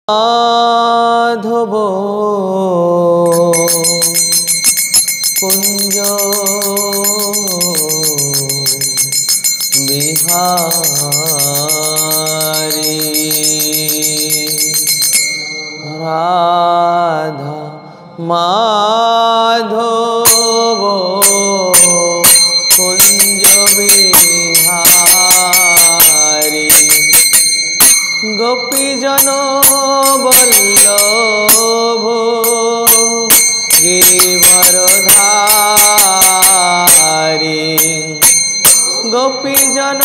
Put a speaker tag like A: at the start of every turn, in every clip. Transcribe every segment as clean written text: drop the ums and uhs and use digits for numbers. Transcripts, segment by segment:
A: माधव कुंज बिहारी राधा माधव कुंज बिहारी गोपीजन वल्लभ गिरिवरधारी गोपीजन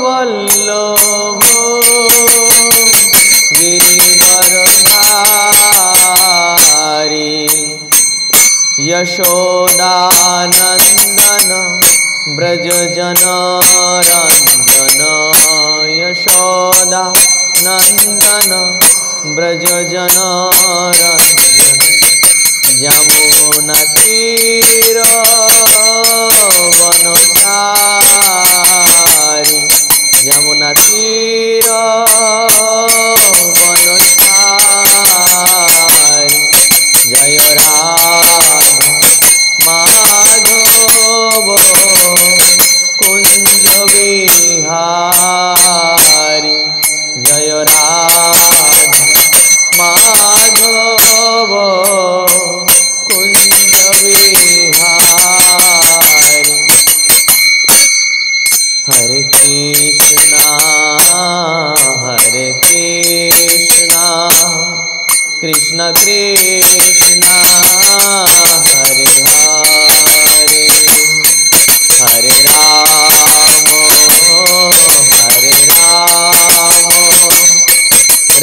A: वल्लभ गिरिवरधारी यशोदानंदन ब्रजजन रंजन यशोदा नंदन ब्रजजन रंजन यमुना तीर वनचारी यमुना तीर वनचारी जय राधा माधव कुंज बिहारी जय राधा माधव कुंज बिहारी हरे कृष्णा कृष्ण कृष्णा हरे हरे हरे राम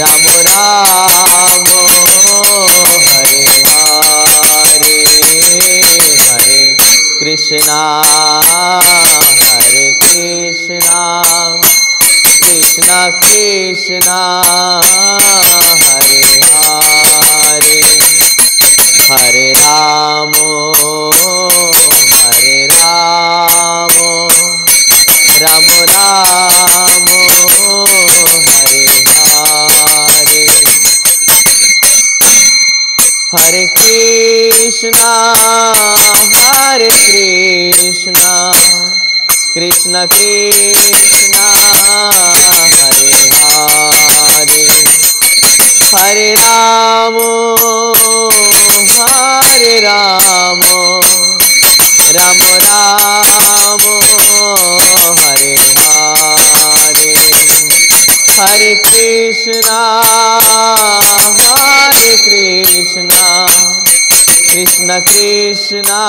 A: राम राम हरे हरे हरे कृष्णा कृष्ण कृष्णा हरे हरे हरे राम राम राम हरे हरे हरे कृष्णा कृष्ण कृष्णा हरे हरे हरे राम राम राम हरे हरे हरे कृष्णा कृष्ण कृष्णा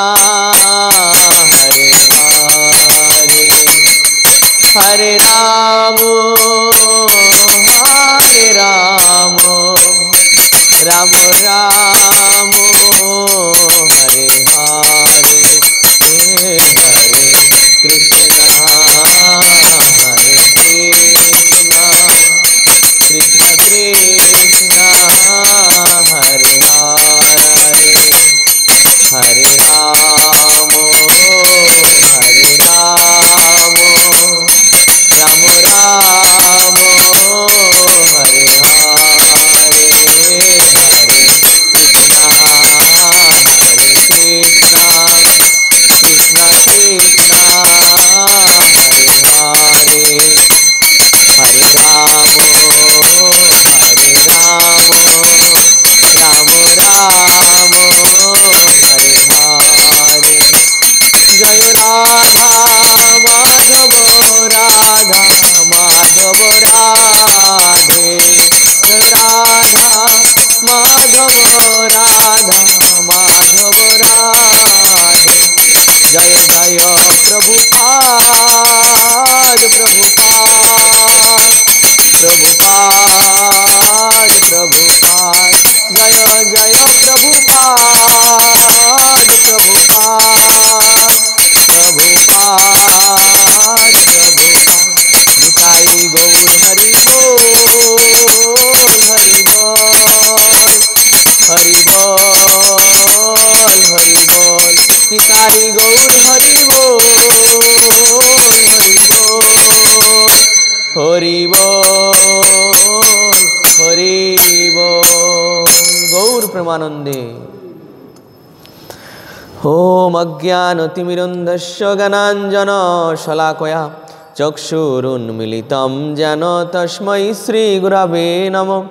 A: हरे हरे हरे राम राम राम हरे हरे हरे कृष्णा कृष्ण कृष्णा हरे हरे हरे राम राम राम हरे हरे हरे कृष्णा कृष्ण कृष्णा हरे हरे हरे राम হরি बोल गौर प्रेमानंदे। ओम अज्ञानतिमिरन्धस्य ज्ञानाञ्जनशलाकया चक्षुरुन्मीलितं येन तस्मै श्रीगुरवे नमः।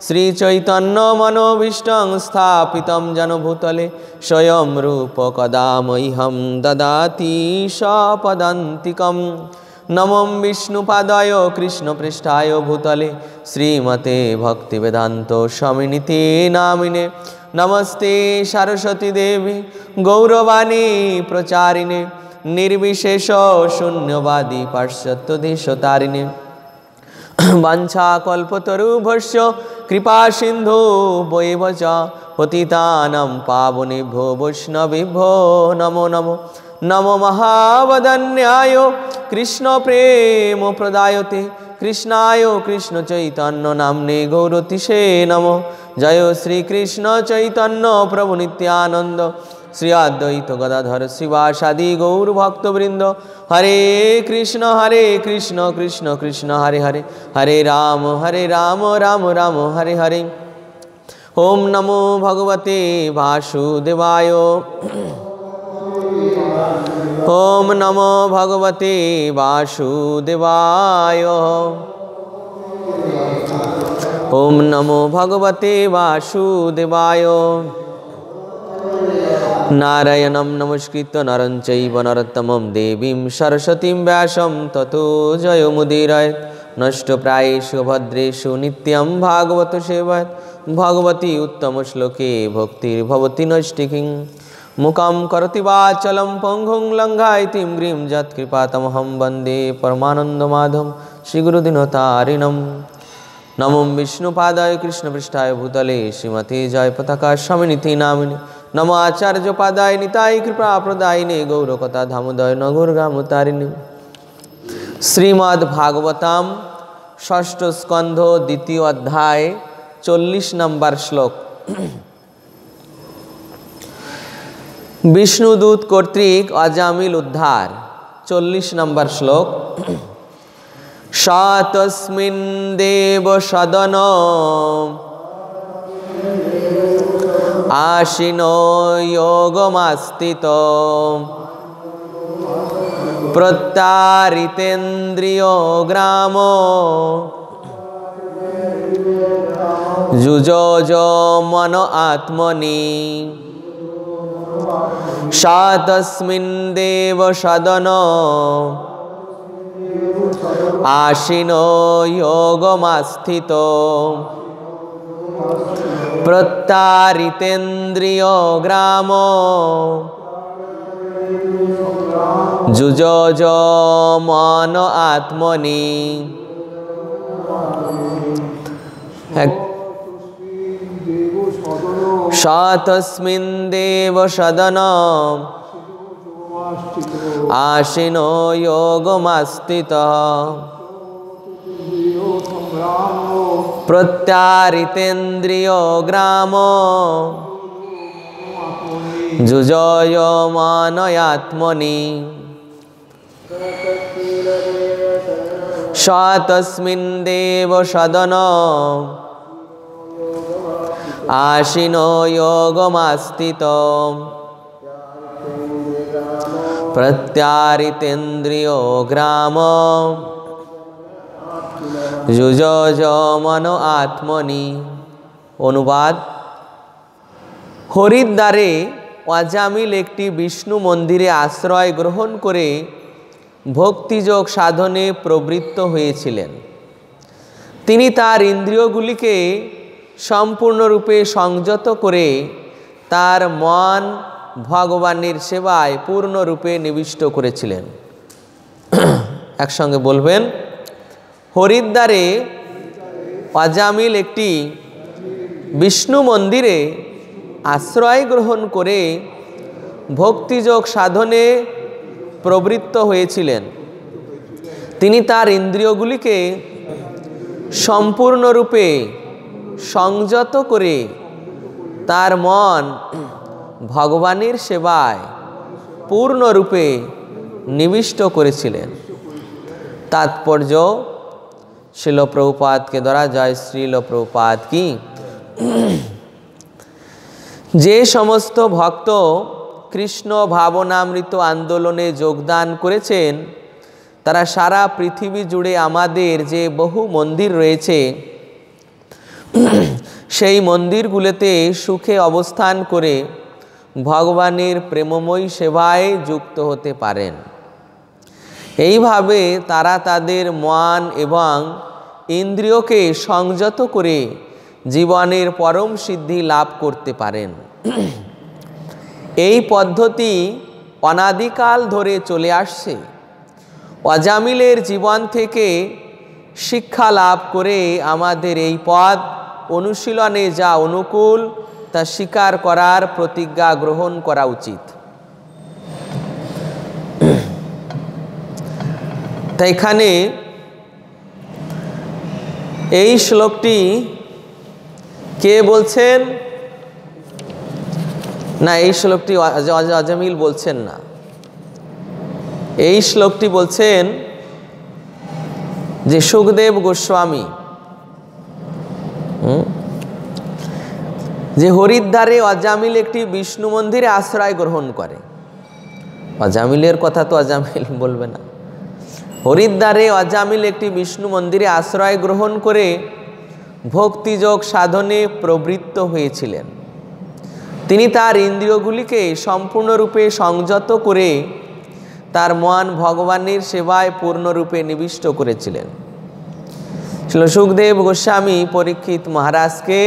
A: श्रीचैतन्यमनोभीष्टं स्थापितं येन भूतले स्वयं रूप कदा मह्यं ददाति सपदान्तिकम्। नमो विष्णुपादाय कृष्णपृष्ठाय भूतले श्रीमते भक्तिवेदान्त स्वामिनिति नामिने। नमस्ते सरस्वती देवी गौरवाणी प्रचारिणे निर्विशेष शून्यवादी पाश्चात्यदेशतारिणे। वाञ्छाकल्पतरुभ्यश्च कृपा सिन्धु वैव च पतितानां पावनेभ्यो वैष्णवेभ्यो नमो नमो। नमो महावदन्याय कृष्ण प्रेम प्रदायते कृष्णाय कृष्ण चैतन्य नाम्ने गौरतिशे नमो। जय श्री कृष्ण चैतन्य प्रभु नित्यानंद श्री अद्वैत गदाधर शिवासादि गौर भक्तवृंद। हरे कृष्ण कृष्ण कृष्ण हरे हरे हरे राम राम राम हरे हरे। ओम नमो भगवते वासुदेवाय। ओम नमो भगवते वासुदेवाय। ओम नमो भगवते वासुदेवाय। नारायणं नमस्कृत्य नरं चैव नरोत्तमं देवीं सरस्वतीं व्यासं ततो जयमुदीरयेत्। नष्टप्रायेषु भद्रेषु नित्यं भागवत सेवयेत्। भगवती उत्तमश्लोके भक्तिर्भवति नैष्टिकीं। मुखं करोति वाचालं पङ्गुं लङ्घयति गिरिं यत्कृपातमहं वन्दे परमानन्दमाधवं श्रीगुरुदीनतारिणं। नमो विष्णुपादाय कृष्णपृष्ठाय भूतले श्रीमते जयपताका स्वामिनिति नामिने। नमो आचार्यपादाय निताय कृपाप्रदायिने गौरकथा धामोदय नगरग्रामतारिणे। श्रीमद्भागवतम षष्ठ स्कंध द्वितीय अध्याय 40 नंबर श्लोक। विष्णुदूत कर्तृक अजामिल उद्धार 40 नंबर श्लोक। तस्मिन् देव सदन आशिनो योगमास्थितो प्रत्यारितेन्द्रियो ग्रामो जुजोजो मनो आत्मनि। तस्मिन् देव सदन आशिनो योगमास्थितो प्रत्यारितेन्द्रियो ग्रामो जुजोजो मनो आत्मनि। तस्मिन् देव सदन आशिनो योगमास्थितः प्रत्यारितेन्द्रियो ग्रामो जुजोयो मानयात्मनि। तस्मिन् देव सदन आशिनो योगमास्थितो प्रत्यारितेन्द्रियो ग्रामो जुजोजो मनो आत्मनि। अनुवाद। हरिद्वारे अजामिल एकटी विष्णु मंदिरे आश्रय ग्रहण करे भक्तियोग साधने प्रवृत्त हয়েছিলেন। তিনি তার ইন্দ্রিয়গুলিকে সম্পূর্ণরূপে সংযত করে তার মন ভগবানের সেবায় পূর্ণরূপে নিবিষ্ট করেছিলেন। একসঙ্গে বলবেন। হরিদ্বারে अजामिल একটি विष्णु मंदिरे आश्रय ग्रहण करे भक्तियोग साधने प्रवृत्त हয়েছিলেন। তিনি তার ইন্দ্রিয়গুলিকে সম্পূর্ণরূপে সংযত করে তার মন ভগবানের সেবায় পূর্ণরূপে নিবিষ্ট করেছিলেন। तात्पर्य शिल प्रभुपाद के द्वारा। जय श्रील प्रभुपाद की। যে সমস্ত ভক্ত কৃষ্ণ ভাবনামৃত আন্দোলনে যোগদান করেছেন তারা সারা পৃথিবী জুড়ে আমাদের যে বহু মন্দির রয়েছে সেই মন্দিরগুলোতে সুখে অবস্থান করে ভগবানের প্রেমময়ী সেবায় যুক্ত হতে পারেন। এইভাবে তারা তাদের মন এবং ইন্দ্রিয়কে সংযত করে জীবনের পরম সিদ্ধি লাভ করতে পারেন। এই পদ্ধতি অনাদিকাল ধরে চলে আসছে। অজামিলের জীবন থেকে শিক্ষা লাভ করে আমাদের এই পথ অনুশীলনে যা অনুকূল তা স্বীকার করার প্রতিজ্ঞা গ্রহণ করা উচিত। তাই এখানে এই শ্লোকটি কে বলছেন? না, এই শ্লোকটি অজামিল বলছেন না। এই শ্লোকটি বলছেন যে সুখদেব গোস্বামী, যে হরিদ্বারে অজামিল একটি বিষ্ণু মন্দিরে আশ্রয় গ্রহণ করে। অজামিলের কথা তো অজামিল বলবে না। হরিদ্বারে অজামিল একটি বিষ্ণু মন্দিরে আশ্রয় গ্রহণ করে ভক্তিযোগ সাধনে প্রবৃত্ত হয়েছিলেন। তিনি তার ইন্দ্রিয়গুলিকে সম্পূর্ণরূপে সংযত করে তার মন ভগবানের সেবায় পূর্ণরূপে নিবিষ্ট করেছিলেন। সুখদেব গোস্বামী পরীক্ষিত মহারাজকে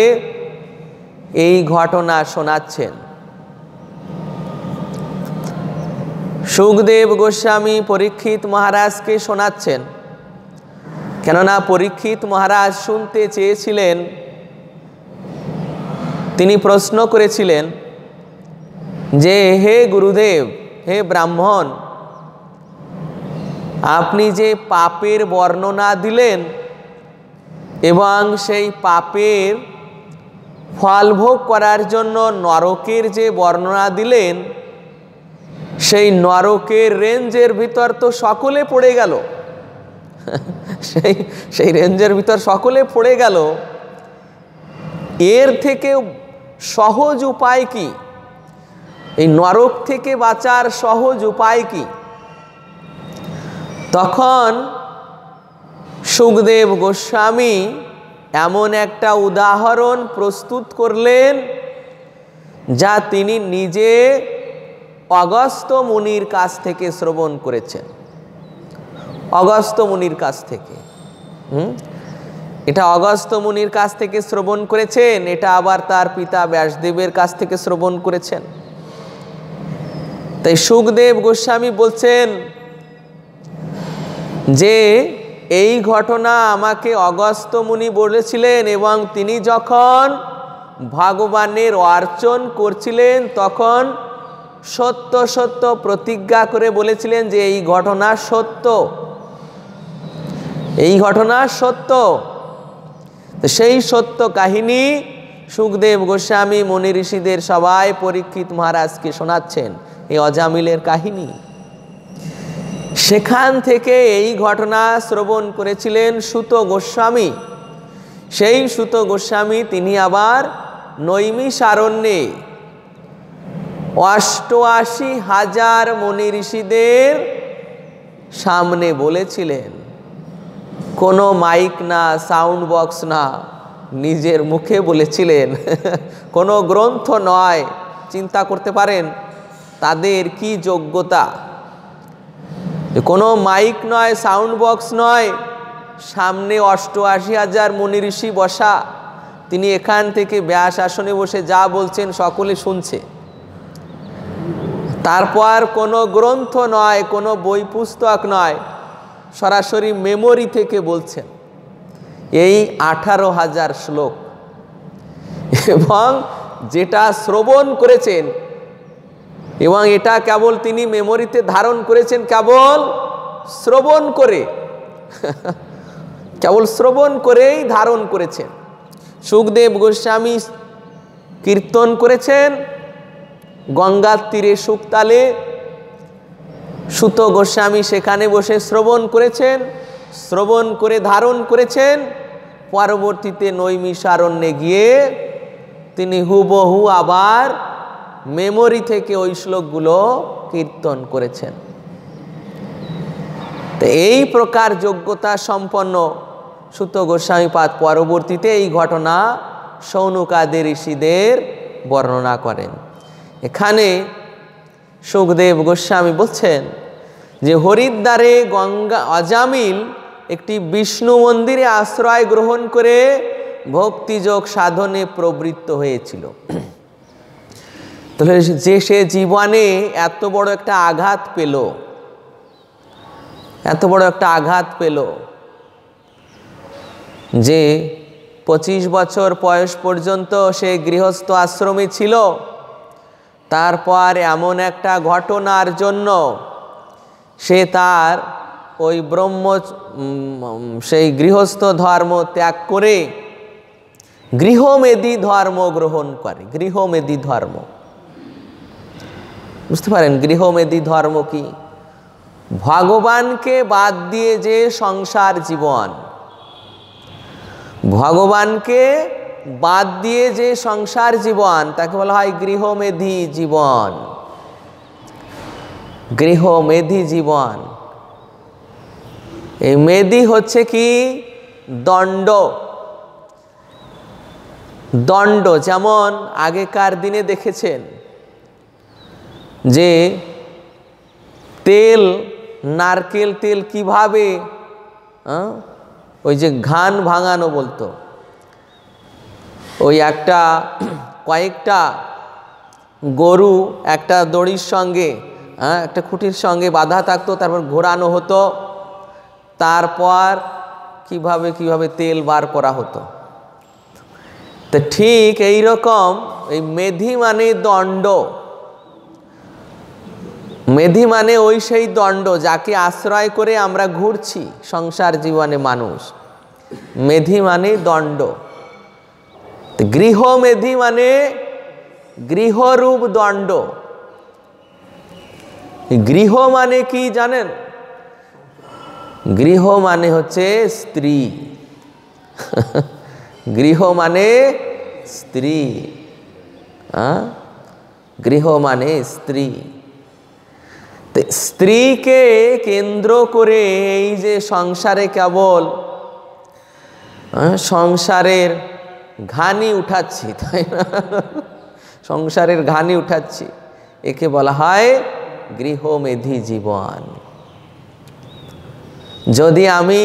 A: এই ঘটনা শোনাচ্ছেন। সুখদেব গোস্বামী পরীক্ষিত মহারাজকে শোনাচ্ছেন, কেননা পরীক্ষিত মহারাজ শুনতে চেয়েছিলেন। তিনি প্রশ্ন করেছিলেন যে, হে গুরুদেব, হে ব্রাহ্মণ, আপনি যে পাপের বর্ণনা দিলেন এবং সেই পাপের ফল ভোগ করার জন্য নরকের যে বর্ণনা দিলেন, সেই নরকের রেঞ্জের ভিতর তো সকলে পড়ে গেল। সেই রেঞ্জের ভিতর সকলে পড়ে গেল। এর থেকে সহজ উপায় কি? এই নরক থেকে বাঁচার সহজ উপায় কি? তখন সুখদেব গোস্বামী এমন একটা উদাহরণ প্রস্তুত করলেন যা তিনি নিজে অগস্ত্য মুনির কাছ থেকে শ্রবণ করেছেন। অগস্ত্য মুনির কাছ থেকে এটা অগস্ত্য মুনির কাছ থেকে শ্রবণ করেছেন, এটা আবার তার পিতা ব্যাসদেবের কাছ থেকে শ্রবণ করেছেন। তাই সুখদেব গোস্বামী বলছেন যে এই ঘটনা আমাকে অগস্ত্য মুনি বলেছিলেন এবং তিনি যখন ভগবানের অর্চন করছিলেন তখন সত্য সত্য প্রতিজ্ঞা করে বলেছিলেন যে এই ঘটনা সত্য, এই ঘটনা সত্য। সেই সত্য কাহিনী সুখদেব গোস্বামী মুনি ঋষিদের সবাই পরীক্ষিত মহারাজকে শোনাচ্ছেন, এই অজামিলের কাহিনী। সেখান থেকে এই ঘটনা শ্রবণ করেছিলেন সুত গোস্বামী। সেই সুত গোস্বামী তিনি আবার নৈমিষারণ্যে ৮৮,০০০ মুনি ঋষিদের সামনে বলেছিলেন। কোনো মাইক না, সাউন্ড বক্স না, নিজের মুখে বলেছিলেন। কোনো গ্রন্থ নয়। চিন্তা করতে পারেন তাদের কি যোগ্যতা। কোনো মাইক নয়, সাউন্ড বক্স নয়, সামনে ৮৮,০০০ মুনি ঋষি বসা। তিনি এখান থেকে ব্যাস আসনে বসে যা বলছেন সকলে শুনছে। তারপর কোনো গ্রন্থ নয়, কোনো বই পুস্তক নয়, সরাসরি মেমোরি থেকে বলছেন এই ১৮,০০০ শ্লোক। এবং যেটা শ্রবণ করেছেন এবং এটা কেবল তিনি মেমোরিতে ধারণ করেছেন কেবল শ্রবণ করে, কেবল শ্রবণ করেই ধারণ করেছেন। সুখদেব গোস্বামী কীর্তন করেছেন গঙ্গার তীরে সুক্তালে, সুত গোস্বামী সেখানে বসে শ্রবণ করেছেন, শ্রবণ করে ধারণ করেছেন। পরবর্তীতে নৈমিষারণ্যে গিয়ে তিনি হুবহু আবার মেমোরি থেকে ওই শ্লোকগুলো কীর্তন করেছেন। তো এই প্রকার যোগ্যতা সম্পন্ন সুত গোস্বামীপাদ পরবর্তীতে এই ঘটনা সৌনকাদি ঋষিদের বর্ণনা করেন। এখানে সুখদেব গোস্বামী বলছেন যে হরিদ্বারে গঙ্গা অজামিল একটি বিষ্ণু মন্দিরে আশ্রয় গ্রহণ করে ভক্তিযোগ সাধনে প্রবৃত্ত হয়েছিল। তাহলে যে সে জীবনে এত বড় একটা আঘাত পেল, এত বড় একটা আঘাত পেল যে 25 বছর বয়স পর্যন্ত সে গৃহস্থ আশ্রমে ছিল, তারপর এমন একটা ঘটনার জন্য সে তার ওই সেই গৃহস্থ ধর্ম ত্যাগ করে গৃহমেদী ধর্ম গ্রহণ করে। গৃহমেদী ধর্ম বুঝতে পারেন? গৃহমেদী ধর্ম কি? ভগবানকে বাদ দিয়ে যে সংসার জীবন, ভগবানকে বাদ দিয়ে যে সংসার জীবন, তাকে বলা হয় গৃহমেধী জীবন। গৃহমেধী জীবন, এই মেধি হচ্ছে কি? দণ্ড। দণ্ড যেমন আগেকার দিনে দেখেছেন যে তেল, নারকেল তেল কিভাবে ওই যে ঘান ভাঙানো বলতো, ওই কয়েকটা গরু একটা দড়ির সঙ্গে একটা খুঁটির সঙ্গে বাঁধা থাকতো, তারপর ঘোরানো হতো, তারপর কিভাবে কিভাবে তেল বার করা হতো। তো ঠিক এই রকম এই মেধি মানে দণ্ড। মেধি মানে ওই সেই দণ্ড যাকে আশ্রয় করে আমরা ঘুরছি সংসার জীবনে মানুষ। মেধি মানে দণ্ড। গৃহমেধি মানে গৃহরূপ দণ্ড। গৃহ মানে কি জানেন? গৃহ মানে হচ্ছে স্ত্রী। গৃহ মানে স্ত্রী। গৃহ মানে স্ত্রী। স্ত্রীকে কেন্দ্র করে এই যে সংসারে কেবল সংসারের ঘানি উঠাচ্ছি, তাই না? সংসারের ঘানি উঠাচ্ছি, একে বলা হয় গৃহমেধী জীবন। যদি আমি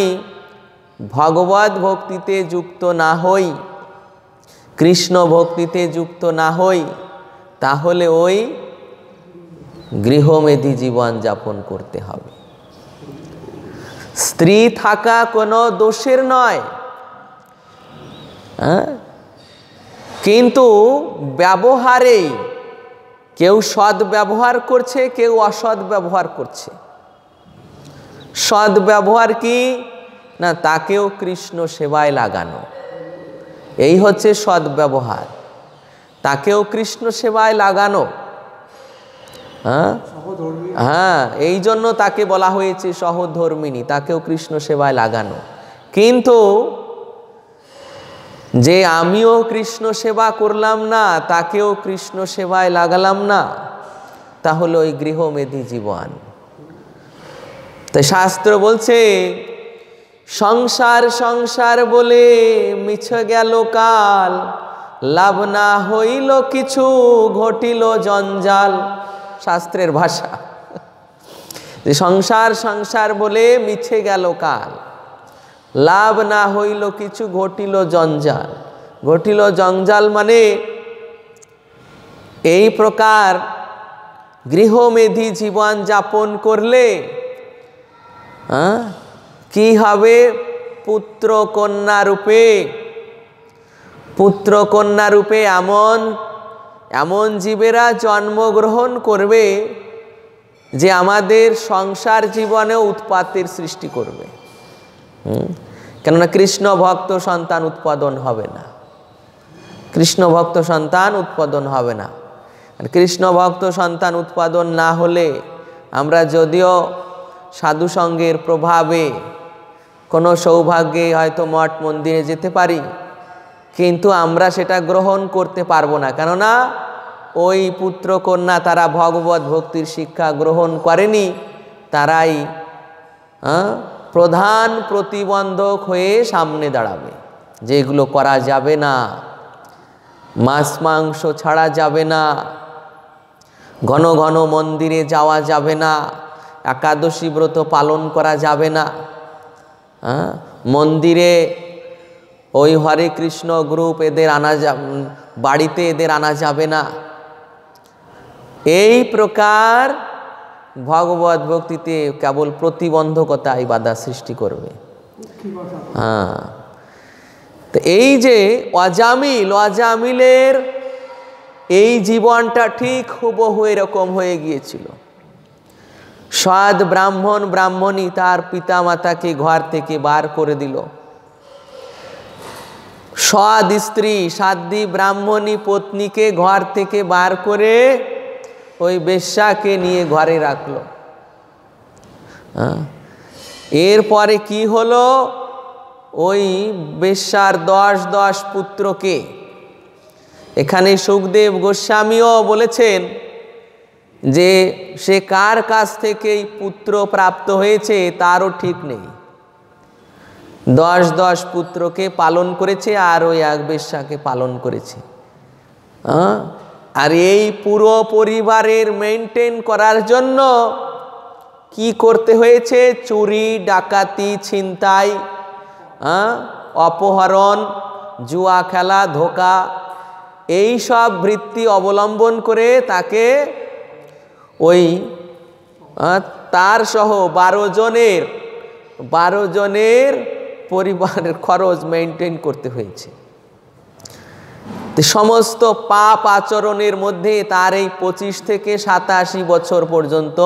A: ভগবত ভক্তিতে যুক্ত না হই, কৃষ্ণ ভক্তিতে যুক্ত না হই, তাহলে ওই গৃহমেধী জীবন যাপন করতে হবে। স্ত্রী থাকা কোনো দোষের নয়, কিন্তু ব্যবহারে কেউ সৎ ব্যবহার করছে, কেউ অসৎ ব্যবহার করছে। সৎ ব্যবহার কি না? তাকেও কৃষ্ণ সেবায় লাগানো, এই হচ্ছে সৎ ব্যবহার। তাকেও কৃষ্ণ সেবায় লাগানো। হ্যাঁ, এই জন্য তাকে বলা হয়েছে সহধর্মিণী, তাকেও কৃষ্ণ সেবায় লাগানো। কিন্তু যে আমিও কৃষ্ণ সেবা করলাম না, তাকেও কৃষ্ণ সেবায় লাগালাম না, তাহলে ওই গৃহমেধী জীবন। তাই শাস্ত্র বলছে সংসার সংসার বলে মিছে গেল কাল, লাভ না হইল কিছু ঘটিল জঞ্জাল। শাস্ত্রের ভাষা যে সংসার সংসার বলে মিছে গেল কাল, লাভ না হইল কিছু ঘটিল জঞ্জাল। ঘটিল জঞ্জাল মানে এই প্রকার গৃহমেধী জীবন যাপন করলে কি হবে? পুত্র কন্যা রূপে, পুত্র কন্যা রূপে এমন এমন জীবেরা জন্মগ্রহণ করবে যে আমাদের সংসার জীবনেও উৎপাতের সৃষ্টি করবে। কেননা কৃষ্ণ ভক্ত সন্তান উৎপাদন হবে না, কৃষ্ণ ভক্ত সন্তান উৎপাদন হবে না। আর কৃষ্ণ ভক্ত সন্তান উৎপাদন না হলে আমরা যদিও সাধু সঙ্গের প্রভাবে কোনো সৌভাগ্যে হয়তো মঠ মন্দিরে যেতে পারি, কিন্তু আমরা সেটা গ্রহণ করতে পারবো না, কেননা ওই পুত্র কন্যা তারা ভগবত ভক্তির শিক্ষা গ্রহণ করেনি। তারাই প্রধান প্রতিবন্ধক হয়ে সামনে দাঁড়াবে, যেগুলো করা যাবে না। মাছ মাংস ছাড়া যাবে না, ঘন ঘন মন্দিরে যাওয়া যাবে না, একাদশী ব্রত পালন করা যাবে না, মন্দিরে ওই হরে কৃষ্ণ গ্রুপ এদের বাড়িতে এদের আনা যাবে না। এই প্রকার ভগবত ভক্তিতে কেবল প্রতিবন্ধকতাই বাধা সৃষ্টি করবে। তো এই যে অজামিলের এই জীবনটা ঠিক হুবহু এরকম হয়ে গিয়েছিল। সৎ ব্রাহ্মণী তার পিতামাতাকে ঘর থেকে বার করে দিল। সৎ স্ত্রী সাধ্বী ব্রাহ্মণী পত্নীকে ঘর থেকে বার করে ওই বেশ্যাকে নিয়ে ঘরে রাখলো। এরপরে কি হলো, ওই বেশ্যার 10 পুত্রকে, এখানে সুখদেব গোস্বামীও বলেছেন যে সে কার কাছ থেকে পুত্র প্রাপ্ত হয়েছে তারও ঠিক নেই। 10 পুত্রকে পালন করেছে আর ওই এক বেশ্যাকে পালন করেছে। আর এই পুরো পরিবারের মেনটেন করার জন্য কি করতে হয়েছে? চুরি, ডাকাতি, ছিনতাই, অপহরণ, জুয়া খেলা, ধোঁকা, এই সব বৃত্তি অবলম্বন করে তাকে ওই তার সহ 12 জনের পরিবারের খরচ মেনটেন করতে হয়েছে। সমস্ত পাপ আচরণের মধ্যে তার এই 25 থেকে 87 বছর পর্যন্ত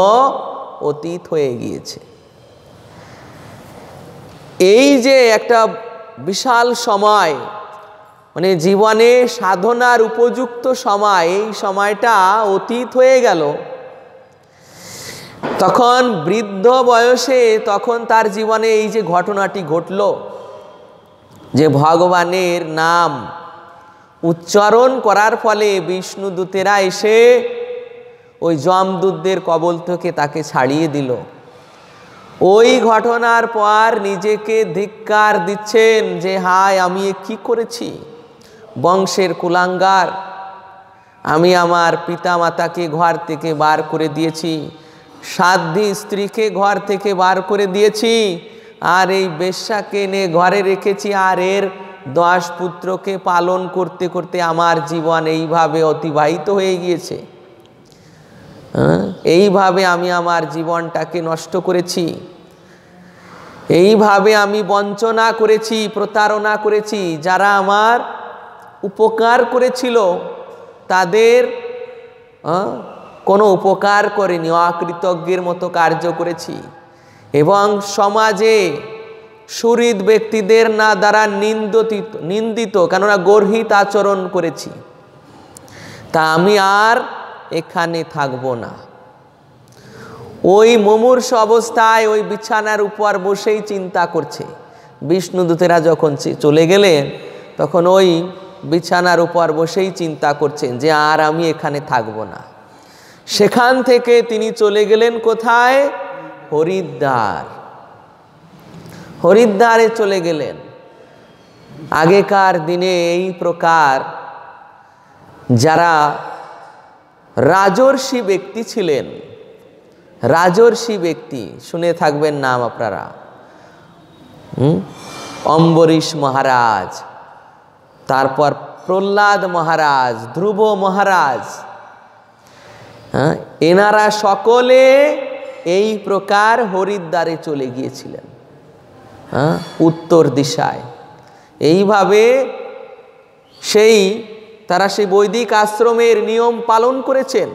A: অতীত হয়ে গিয়েছে। এই যে একটা বিশাল সময়, মানে জীবনে সাধনার উপযুক্ত সময়, এই সময়টা অতীত হয়ে গেল। তখন বৃদ্ধ বয়সে তখন তার জীবনে এই যে ঘটনাটি ঘটল, যে ভগবানের নাম উচ্চারণ করার ফলে বিষ্ণুদূতেরা এসে ওই যমদূতদের কবল থেকে তাকে ছাড়িয়ে দিল। ওই ঘটনার পর নিজেকে ধিক্কার দিচ্ছেন যে হায়, আমি কি করেছি, বংশের কুলাঙ্গার, আমি আমার পিতামাতাকে ঘর থেকে বার করে দিয়েছি, সাধ্বী স্ত্রীকে ঘর থেকে বার করে দিয়েছি, আর এই বেশ্যাকে এনে ঘরে রেখেছি, আর এর 10 পুত্রকে পালন করতে করতে আমার জীবন এইভাবে অতিবাহিত হয়ে গিয়েছে। এইভাবে আমি আমার জীবনটাকে নষ্ট করেছি, এইভাবে আমি বঞ্চনা করেছি, প্রতারণা করেছি। যারা আমার উপকার করেছিল তাদের কোনো উপকার করেনি, অকৃতজ্ঞের মতো কার্য করেছি, এবং সমাজে সুহৃদ ব্যক্তিদের না দ্বারা নিন্দিত, কেননা গর্হিত আচরণ করেছি, তা আমি আর এখানে থাকব না। ওই মুমূর্ষ অবস্থায় ওই বিছানার উপর বসেই চিন্তা করছে। বিষ্ণুদূতেরা যখন চলে গেলেন তখন ওই বিছানার উপর বসেই চিন্তা করছেন যে আর আমি এখানে থাকব না। সেখান থেকে তিনি চলে গেলেন কোথায়? হরিদ্বারে চলে গেলেন। আগেকার দিনে এই প্রকার যারা রাজর্ষি ব্যক্তি ছিলেন, রাজর্ষি ব্যক্তি শুনে থাকবেন নাম আপনারা, অম্বরীশ মহারাজ, তারপর প্রহ্লাদ মহারাজ, ধ্রুব মহারাজ, এনারা সকলে এই প্রকার হরিদ্বারে চলে গিয়েছিলেন, উত্তর দিশায়। এইভাবে তারা সেই বৈদিক আশ্রমের নিয়ম পালন করেছেন,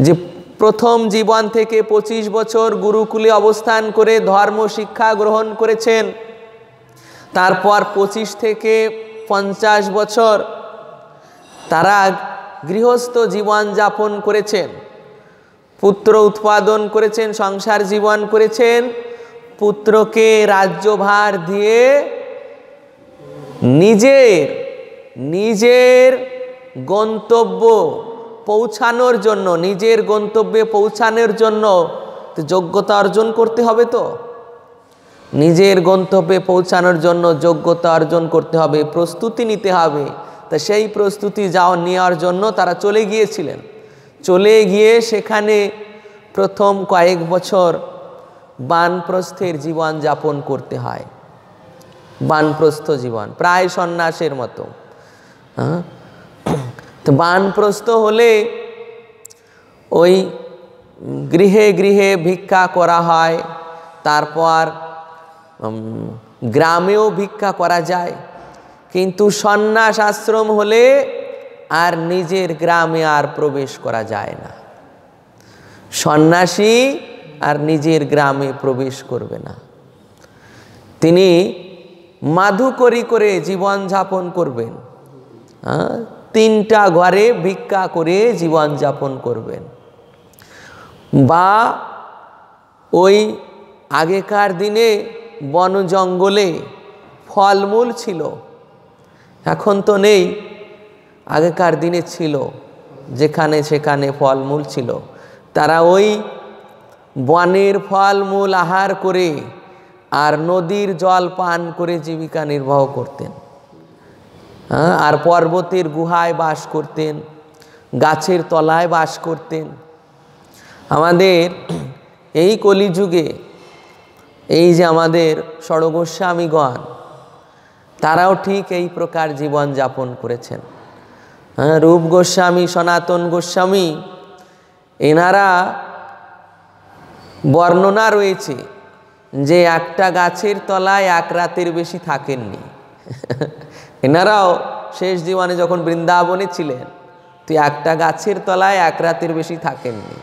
A: যে প্রথম জীবন থেকে 25 বছর গুরুকুলে অবস্থান করে ধর্ম শিক্ষা গ্রহণ করেছেন। তারপর 25 থেকে 50 বছর তারা গৃহস্থ জীবন যাপন করেছেন, পুত্র উৎপাদন করেছেন, সংসার জীবন করেছেন। পুত্রকে রাজ্যভার দিয়ে নিজের গন্তব্য পৌঁছানোর জন্য, নিজের গন্তব্যে পৌঁছানোর জন্য যোগ্যতা অর্জন করতে হবে। তো নিজের গন্তব্যে পৌঁছানোর জন্য যোগ্যতা অর্জন করতে হবে, প্রস্তুতি নিতে হবে। তা সেই প্রস্তুতি নেওয়ার জন্য তারা চলে গিয়েছিলেন। চলে গিয়ে সেখানে প্রথম কয়েক বছর বানপ্রস্থের জীবন যাপন করতে হয়। বানপ্রস্থ জীবন প্রায় সন্ন্যাসের মতো। তো বানপ্রস্থ হলে ওই গৃহে গৃহে ভিক্ষা করা হয়, তারপর গ্রামেও ভিক্ষা করা যায়। কিন্তু সন্ন্যাস আশ্রম হলে আর নিজের গ্রামে আর প্রবেশ করা যায় না। সন্ন্যাসী আর নিজের গ্রামে প্রবেশ করবে না, তিনি মাধুকরী করে জীবন যাপন করবেন। 3টা ঘরে ভিক্ষা করে জীবন যাপন করবেন। বা ওই আগেকার দিনে বন জঙ্গলে ফলমূল ছিল, এখন তো নেই, আগেকার দিনে ছিল, যেখানে সেখানে ফলমূল ছিল। তারা ওই বনের ফলমূল আহার করে আর নদীর জল পান করে জীবিকা নির্বাহ করতেন। আর পর্বতের গুহায় বাস করতেন, গাছের তলায় বাস করতেন। আমাদের এই কলিযুগে এই যে আমাদের ষড়গোস্বামীগণ, তারাও ঠিক এই প্রকার জীবন যাপন করেছেন। রূপ গোস্বামী, সনাতন গোস্বামী, এনারা বর্ণনা রয়েছে যে একটা গাছের তলায় 1 রাতের বেশি থাকেননি। এনারাও শেষ জীবনে যখন বৃন্দাবনে ছিলেন, তো একটা গাছের তলায় 1 রাতের বেশি থাকেননি।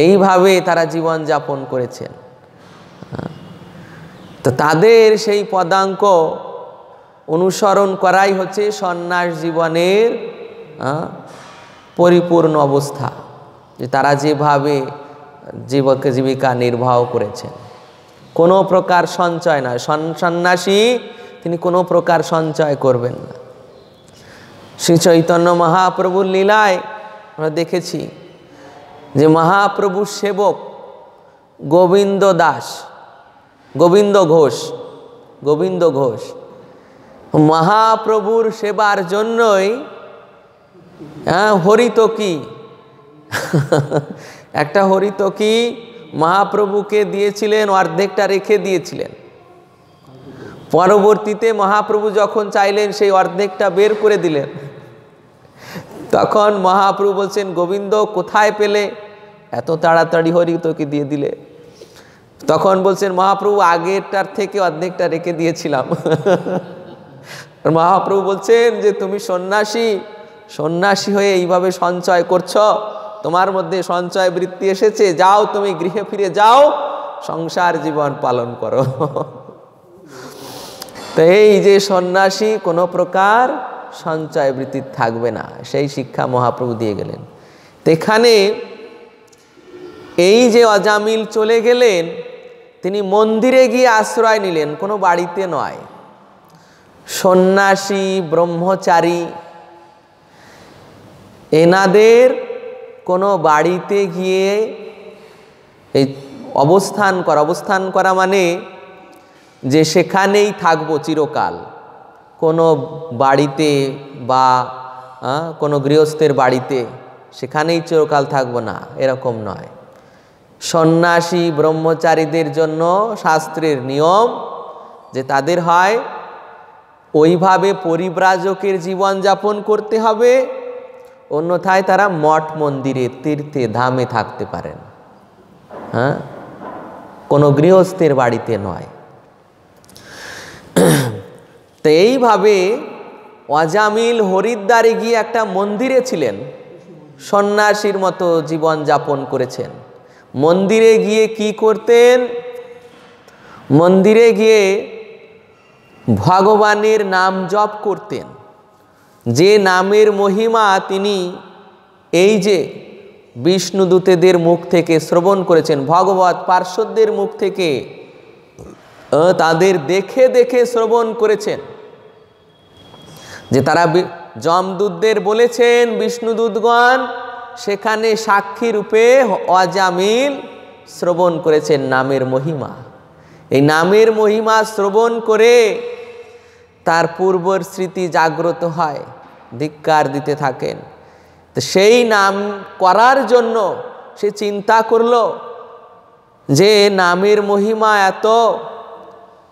A: এইভাবে তারা জীবন যাপন করেছেন। তো তাদের সেই পদাঙ্ক অনুসরণ করাই হচ্ছে সন্ন্যাস জীবনের পরিপূর্ণ অবস্থা, যে তারা যেভাবে জীবিকা নির্বাহ করেছেন। কোনো প্রকার সঞ্চয় নয়, সন্ন্যাসী তিনি কোনো প্রকার সঞ্চয় করবেন না। শ্রী চৈতন্য মহাপ্রভুর লীলায় আমরা দেখেছি যে মহাপ্রভুর সেবক গোবিন্দ ঘোষ মহাপ্রভুর সেবার জন্যই হরিতকি একটা হরিতকি মহাপ্রভুকে দিয়েছিলেন, অর্ধেকটা রেখে দিয়েছিলেন। পরবর্তীতে মহাপ্রভু যখন চাইলেন সেই অর্ধেকটা বের করে দিলেন। তখন মহাপ্রভু বলছেন, গোবিন্দ কোথায় পেলে এত তাড়াতাড়ি হরিতকি দিয়ে দিলে? তখন বলছেন মহাপ্রভু, আগেরটার থেকে অর্ধেকটা রেখে দিয়েছিলাম। মহাপ্রভু বলছেন যে তুমি সন্ন্যাসী হয়ে এইভাবে সঞ্চয় করছো, তোমার মধ্যে সঞ্চয় বৃত্তি এসেছে, যাও তুমি গৃহে ফিরে যাও, সংসার জীবন পালন করো। তো এই যে সন্ন্যাসী কোনো প্রকার সঞ্চয় বৃত্তি থাকবে না, সেই শিক্ষা মহাপ্রভু দিয়ে গেলেন। তো এখানে এই যে অজামিল চলে গেলেন, তিনি মন্দিরে গিয়ে আশ্রয় নিলেন, কোনো বাড়িতে নয়। সন্ন্যাসী ব্রহ্মচারী এনাদের কোনো বাড়িতে গিয়ে এই অবস্থান করা মানে যে সেখানেই থাকবো চিরকাল, কোনো বাড়িতে বা কোনো গৃহস্থের বাড়িতে সেখানেই চিরকাল থাকবো না, এরকম নয়। সন্ন্যাসী ব্রহ্মচারীদের জন্য শাস্ত্রের নিয়ম যে তাদের হয় ওইভাবে পরিব্রাজকের জীবন যাপন করতে হবে, অন্যথায় তারা মঠ মন্দিরে তীর্থে ধামে থাকতে পারেন, কোনো গৃহস্থের বাড়িতে নয়। তো এইভাবে অজামিল হরিদ্বারে গিয়ে একটা মন্দিরে ছিলেন, সন্ন্যাসীর মতো জীবন যাপন করেছেন। মন্দিরে গিয়ে কি করতেন? মন্দিরে গিয়ে ভগবানের নাম জপ করতেন, যে নামের মহিমা তিনি এই যে বিষ্ণুদূতেদের মুখ থেকে শ্রবণ করেছেন, ভগবত পার্শ্বদের মুখ থেকে তাদের দেখে দেখে শ্রবণ করেছেন, যে তারা যমদূতদের বলেছেন বিষ্ণুদূতগণ সেখানে সাক্ষী রূপে অজামিল শ্রবণ করেছেন নামের মহিমা। এই নামের মহিমা শ্রবণ করে তার পূর্বর স্মৃতি জাগ্রত হয়, ধিক্কার দিতে থাকেন। তো সেই নাম করার জন্য সে চিন্তা করল যে নামের মহিমা এত,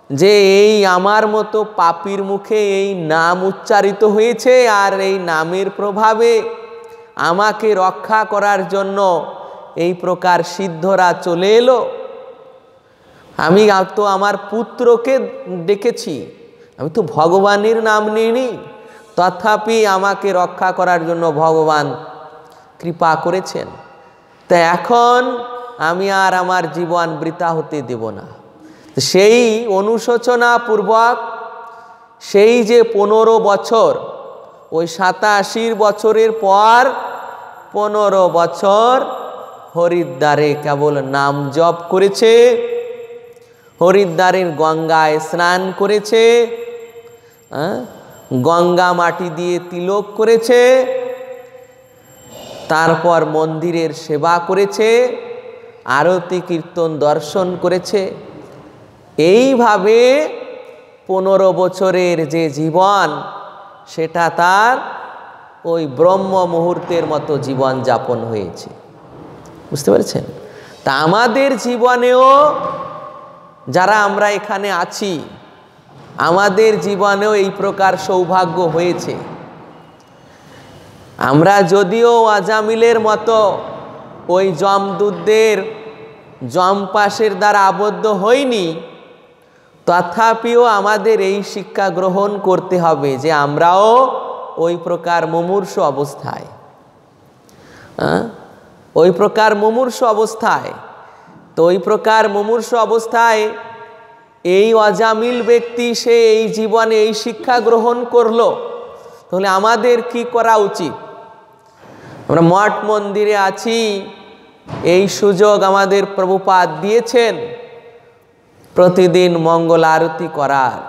A: যে এই আমার মতো পাপীর মুখে এই নাম উচ্চারিত হয়েছে, আর এই নামের প্রভাবে আমাকে রক্ষা করার জন্য এই প্রকার সিদ্ধরা চলে এলো। আমি তো আমার পুত্রকে ডেকেছি, আমি তো ভগবানের নাম নিইনি, তথাপি আমাকে রক্ষা করার জন্য ভগবান কৃপা করেছেন। তা এখন আমি আর আমার জীবন বৃথা হতে দেব না। সেই অনুশোচনা পূর্বক সেই যে 15 বছর, ওই 87 বছরের পর 15 বছর হরিদ্বারে কেবল নাম জপ করেছে, হরিদ্বারের গঙ্গায় স্নান করেছে, গঙ্গা মাটি দিয়ে তিলক করেছে, তারপর মন্দিরের সেবা করেছে, আরতি কীর্তন দর্শন করেছে। এইভাবে 15 বছরের যে জীবন, সেটা তার ওই ব্রহ্ম মুহূর্তের মতো জীবন যাপন হয়েছে। বুঝতে পেরেছেন? তা আমাদের জীবনেও যারা আমরা এখানে আছি, আমাদের জীবনেও এই প্রকার সৌভাগ্য হয়েছে। আমরা যদিও আজামিলের মতো ওই যমদূতদের যমপাশের দ্বারা আবদ্ধ হইনি, তথাপিও আমাদের এই শিক্ষা গ্রহণ করতে হবে যে আমরাও ওই প্রকার মুমূর্ষু অবস্থায়, ওই প্রকার মুমূর্ষু অবস্থায়, তো ওই প্রকার মুমূর্ষু অবস্থায় এই অজামিল ব্যক্তি সে এই জীবনে এই শিক্ষা গ্রহণ করলো, তাহলে আমাদের কি করা উচিত? আমরা মঠ মন্দিরে আছি, এই সুযোগ আমাদের প্রভুপাদ দিয়েছেন প্রতিদিন মঙ্গল আরতি করার,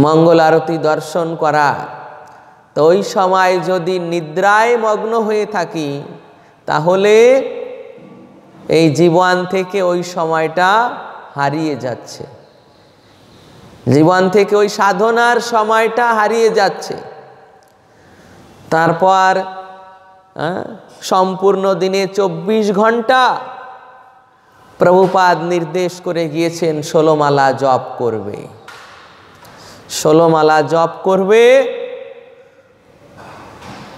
A: মঙ্গল আরতি দর্শন করার। তো ওই সময় যদি নিদ্রায় মগ্ন হয়ে থাকি, তাহলে এই জীবন থেকে ওই সময়টা হারিয়ে যাচ্ছে, জীবন থেকে ওই সাধনার সময়টা হারিয়ে যাচ্ছে। তারপর সম্পূর্ণ দিনে 24 ঘন্টা প্রভুপাদ নির্দেশ করে গিয়েছেন 16 মালা জপ করবে, 16 মালা জপ করবে।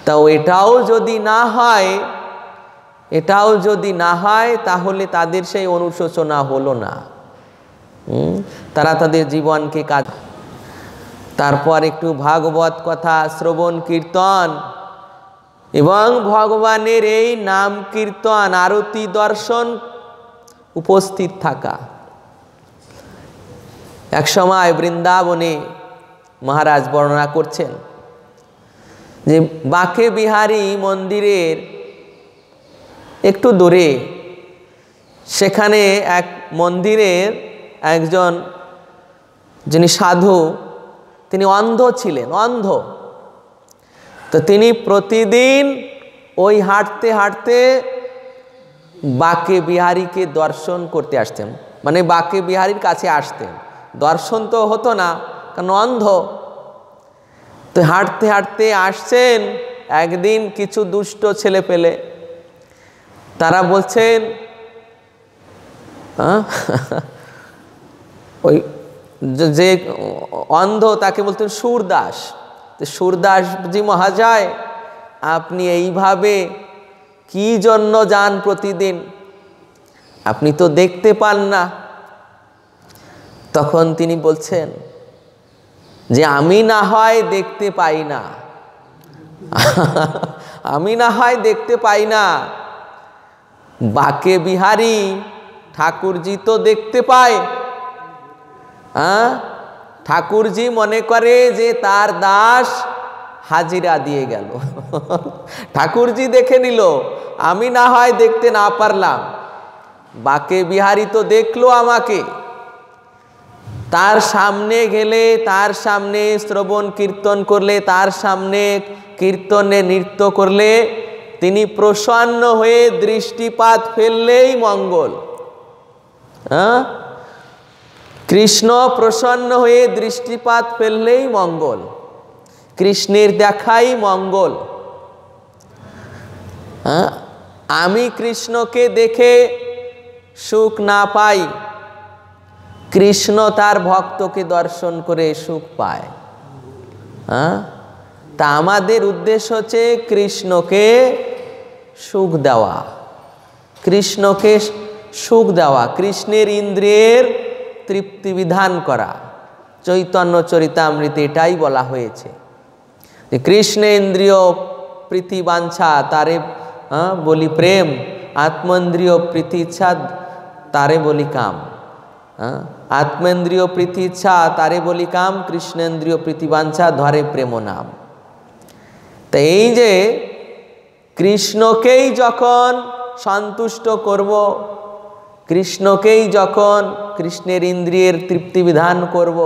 A: তাও এটাও যদি না হয়, এটাও যদি না হয়, তাহলে তাদের সেই অনুশোচনা হলো না, তারা তাদের জীবনকে কাজ। তারপর একটু ভাগবত কথা শ্রবণ কীর্তন এবং ভগবানের এই নাম কীর্তন আরতি দর্শন উপস্থিত থাকা। এক সময় বৃন্দাবনে মহারাজ বর্ণনা করছেন যে বাঁকে বিহারী মন্দিরের একটু দূরে, সেখানে এক মন্দিরের একজন যিনি সাধু, তিনি অন্ধ ছিলেন, অন্ধ। তো তিনি প্রতিদিন ওই হাঁটতে হাঁটতে বাঁকে বিহারীকে দর্শন করতে আসতেন, মানে বাঁকে বিহারীর কাছে আসতেন। দর্শন তো হতো না, কারণ অন্ধ। তো হাঁটতে হাঁটতে আসছেন, একদিন কিছু দুষ্ট ছেলে পেলে তারা বলছেন, ওই যে অন্ধ তাকে বলতেন সুরদাস, সুরদাসজি মহাশয় আপনি এইভাবে কি জন্য যান প্রতিদিন, আপনি তো দেখতে পান না। তখন তিনি বলছেন যে আমি না হয় দেখতে পাই না, আমি না হয় দেখতে পাই না, বাঁকে বিহারী ঠাকুরজি তো দেখতে পায়। ঠাকুরজি মনে করে যে তার দাস হাজিরা দিয়ে গেল, ঠাকুরজি দেখে নিল, আমি না হয় দেখতে না পারলাম, বাঁকে বিহারী তো দেখলো আমাকে, তার সামনে গেলে, তার সামনে শ্রবণ কীর্তন করলে, তার সামনে কীর্তনে নৃত্য করলে তিনি প্রসন্ন হয়ে দৃষ্টিপাত ফেললেই মঙ্গল। কৃষ্ণ প্রসন্ন হয়ে দৃষ্টিপাত ফেললেই মঙ্গল, কৃষ্ণের দেখাই মঙ্গল। আমি কৃষ্ণকে দেখে সুখ না পাই, কৃষ্ণ তার ভক্তকে দর্শন করে সুখ পায়। তা আমাদের উদ্দেশ্য হচ্ছে কৃষ্ণকে সুখ দেওয়া, কৃষ্ণকে সুখ দেওয়া, কৃষ্ণের ইন্দ্রিয়ের তৃপ্তি বিধান করা। চৈতন্য চরিতামৃতে এটাই বলা হয়েছে যে কৃষ্ণেন্দ্রিয় প্রীতি বাঞ্ছা তারে বলি প্রেম, আত্মেন্দ্রিয় প্রীতি ইচ্ছা তারে বলি কাম। আত্মেন্দ্রিয় প্রীতি ইচ্ছা তারে বলি কাম, কৃষ্ণেন্দ্রিয় প্রীতি বাঞ্ছা ধরে প্রেম নাম। তা এই যে কৃষ্ণকেই যখন সন্তুষ্ট করব, কৃষ্ণকেই যখন কৃষ্ণের ইন্দ্রিয়ের তৃপ্তি বিধান করব,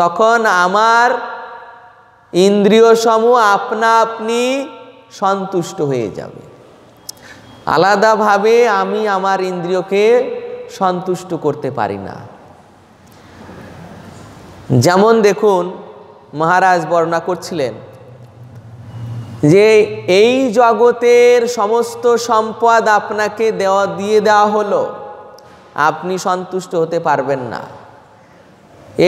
A: তখন আমার ইন্দ্রিয় সমূহ আপনা আপনি সন্তুষ্ট হয়ে যাবে। আলাদাভাবে আমি আমার ইন্দ্রিয়কে সন্তুষ্ট করতে পারি না। যেমন দেখুন, মহারাজ বর্ণনা করছিলেন যে এই জগতের সমস্ত সম্পদ আপনাকে দিয়ে দেওয়া হলো, আপনি সন্তুষ্ট হতে পারবেন না।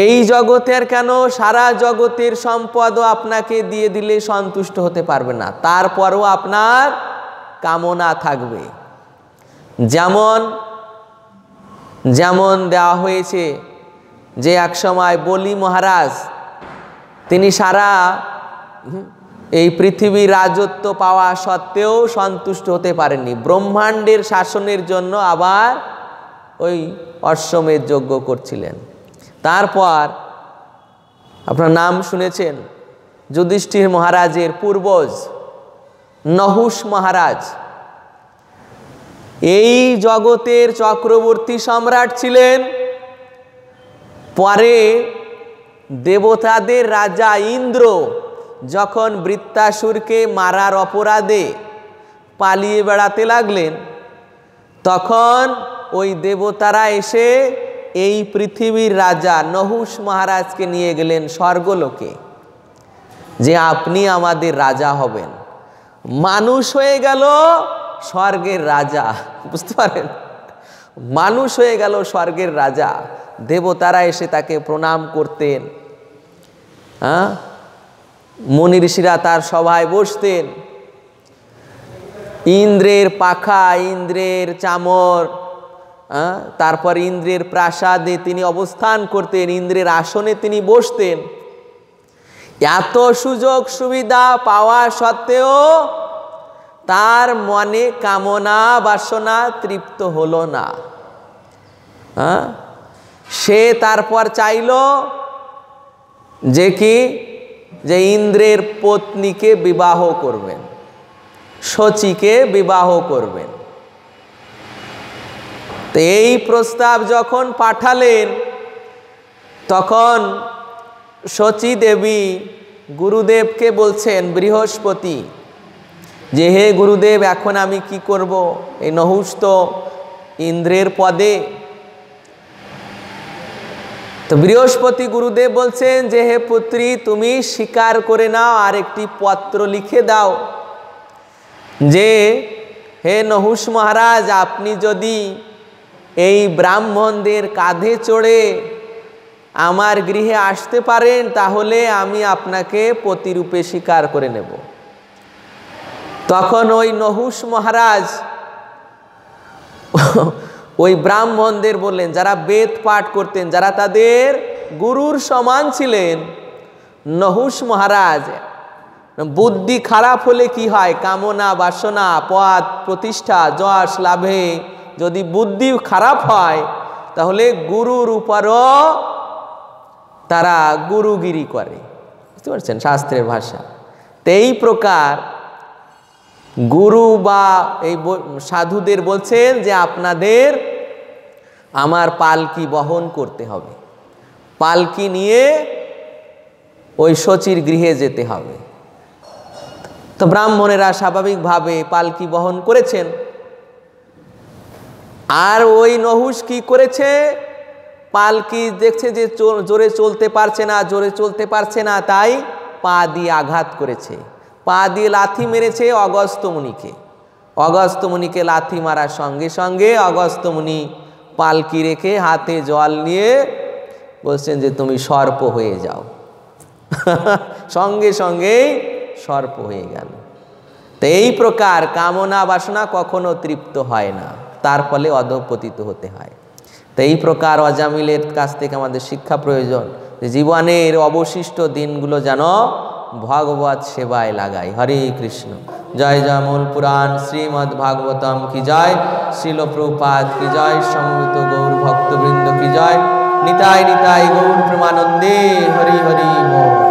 A: এই জগতের কেন, সারা জগতের সম্পদও আপনাকে দিয়ে দিলে সন্তুষ্ট হতে পারবেন না, তারপরও আপনার কামনা থাকবে। যেমন দেওয়া হয়েছে যে একসময় বলি মহারাজ, তিনি সারা এই পৃথিবীর রাজত্ব পাওয়া সত্ত্বেও সন্তুষ্ট হতে পারেননি, ব্রহ্মাণ্ডের শাসনের জন্য আবার ওই অশ্বমেধ যজ্ঞ করছিলেন। তারপর আপনার নাম শুনেছেন যুধিষ্ঠির মহারাজের পূর্বজ নহুষ মহারাজ, এই জগতের চক্রবর্তী সম্রাট ছিলেন। পরে দেবতাদের রাজা ইন্দ্র যখন বৃত্তাসুরকে মারার অপরাধে পালিয়ে বেড়াতে লাগলেন, তখন ওই দেবতারা এসে এই পৃথিবীর রাজা নহুষ মহারাজকে নিয়ে গেলেন স্বর্গলোকে, যে আপনি আমাদের রাজা হবেন। মানুষ হয়ে গেল স্বর্গের রাজা, বুঝতে পারেন? মানুষ হয়ে গেল স্বর্গের রাজা। দেবতারা এসে তাকে প্রণাম করতেন, মুনি ঋষিরা তার সভায় বসতেন। ইন্দ্রের পাখা, ইন্দ্রের চামর, তারপর ইন্দ্রের প্রাসাদে তিনি অবস্থান করতেন, ইন্দ্রের আসনে তিনি বসতেন। এত সুযোগ সুবিধা পাওয়া সত্ত্বেও তার মনে কামনা বাসনা তৃপ্ত হলো না। সে তারপর চাইল যে কি, যে ইন্দ্রের পত্নীকে বিবাহ করবেন, শচীকে বিবাহ করবেন। তো এই প্রস্তাব যখন পাঠালেন, তখন শচী দেবী গুরুদেবকে বলছেন, বৃহস্পতি, যে হে গুরুদেব, এখন আমি কি করব? এই নহুষ তো ইন্দ্রের পদে। তো বৃহস্পতি গুরুদেব বলছেন যে হে পুত্রী, তুমি স্বীকার করে নাও, আর একটি পত্র লিখে দাও যে হে নহুষ মহারাজ, আপনি যদি এই ব্রাহ্মণদের কাঁধে চড়ে আমার গৃহে আসতে পারেন, তাহলে আমি আপনাকে পতিরূপে স্বীকার করে নেব। তখন ওই নহুষ মহারাজ ওই ব্রাহ্মণদের বললেন, যারা বেদ পাঠ করতেন, যারা তাদের গুরুর সমান ছিলেন, নহুষ মহারাজ, বুদ্ধি খারাপ হলে কি হয়, কামনা বাসনা পদ প্রতিষ্ঠা যশ লাভে যদি বুদ্ধি খারাপ হয়, তাহলে গুরুর উপরও তারা গুরুগিরি করে। বুঝতে পারছেন শাস্ত্রের ভাষা? তো এই প্রকার গুরু বা এই সাধুদের বলছেন যে আপনাদের আমার পালকি বহন করতে হবে, পালকি নিয়ে ওই শচীর গৃহে যেতে হবে। তো ব্রাহ্মণেরা স্বাভাবিকভাবে পালকি বহন করেছেন। আর ওই নহুষ কি করেছে, পালকি দেখছে যে জোরে চলতে পারছে না, তাই পা দিয়ে আঘাত করেছে, পা দিয়ে লাথি মেরেছে অগস্ত্য মুনিকে। অগস্ত্য মুনিকে লাথি মারার সঙ্গে সঙ্গে অগস্ত্য মুনি পালকি রেখে হাতে জল নিয়ে বলছেন যে তুমি সর্প হয়ে যাও। সঙ্গে সঙ্গেই সর্প হয়ে গেল। তো এই প্রকার কামনা বাসনা কখনো তৃপ্ত হয় না, তার ফলে অধঃপতিত হতে হয়। তো এই প্রকার অজামিলের কাছ থেকে আমাদের শিক্ষা প্রয়োজন যে জীবনের অবশিষ্ট দিনগুলো যেন ভগবত সেবায় লাগাই। হরে কৃষ্ণ। জয় জয় মূল পুরাণ শ্রীমদ্ ভাগবতম কি জয়, শ্রীল প্রভুপাদ কি জয়, সমবেত গৌর ভক্তবৃন্দ কি জয়। নিতাই নিতাই গৌর প্রেমানন্দে। হরি হরি বল।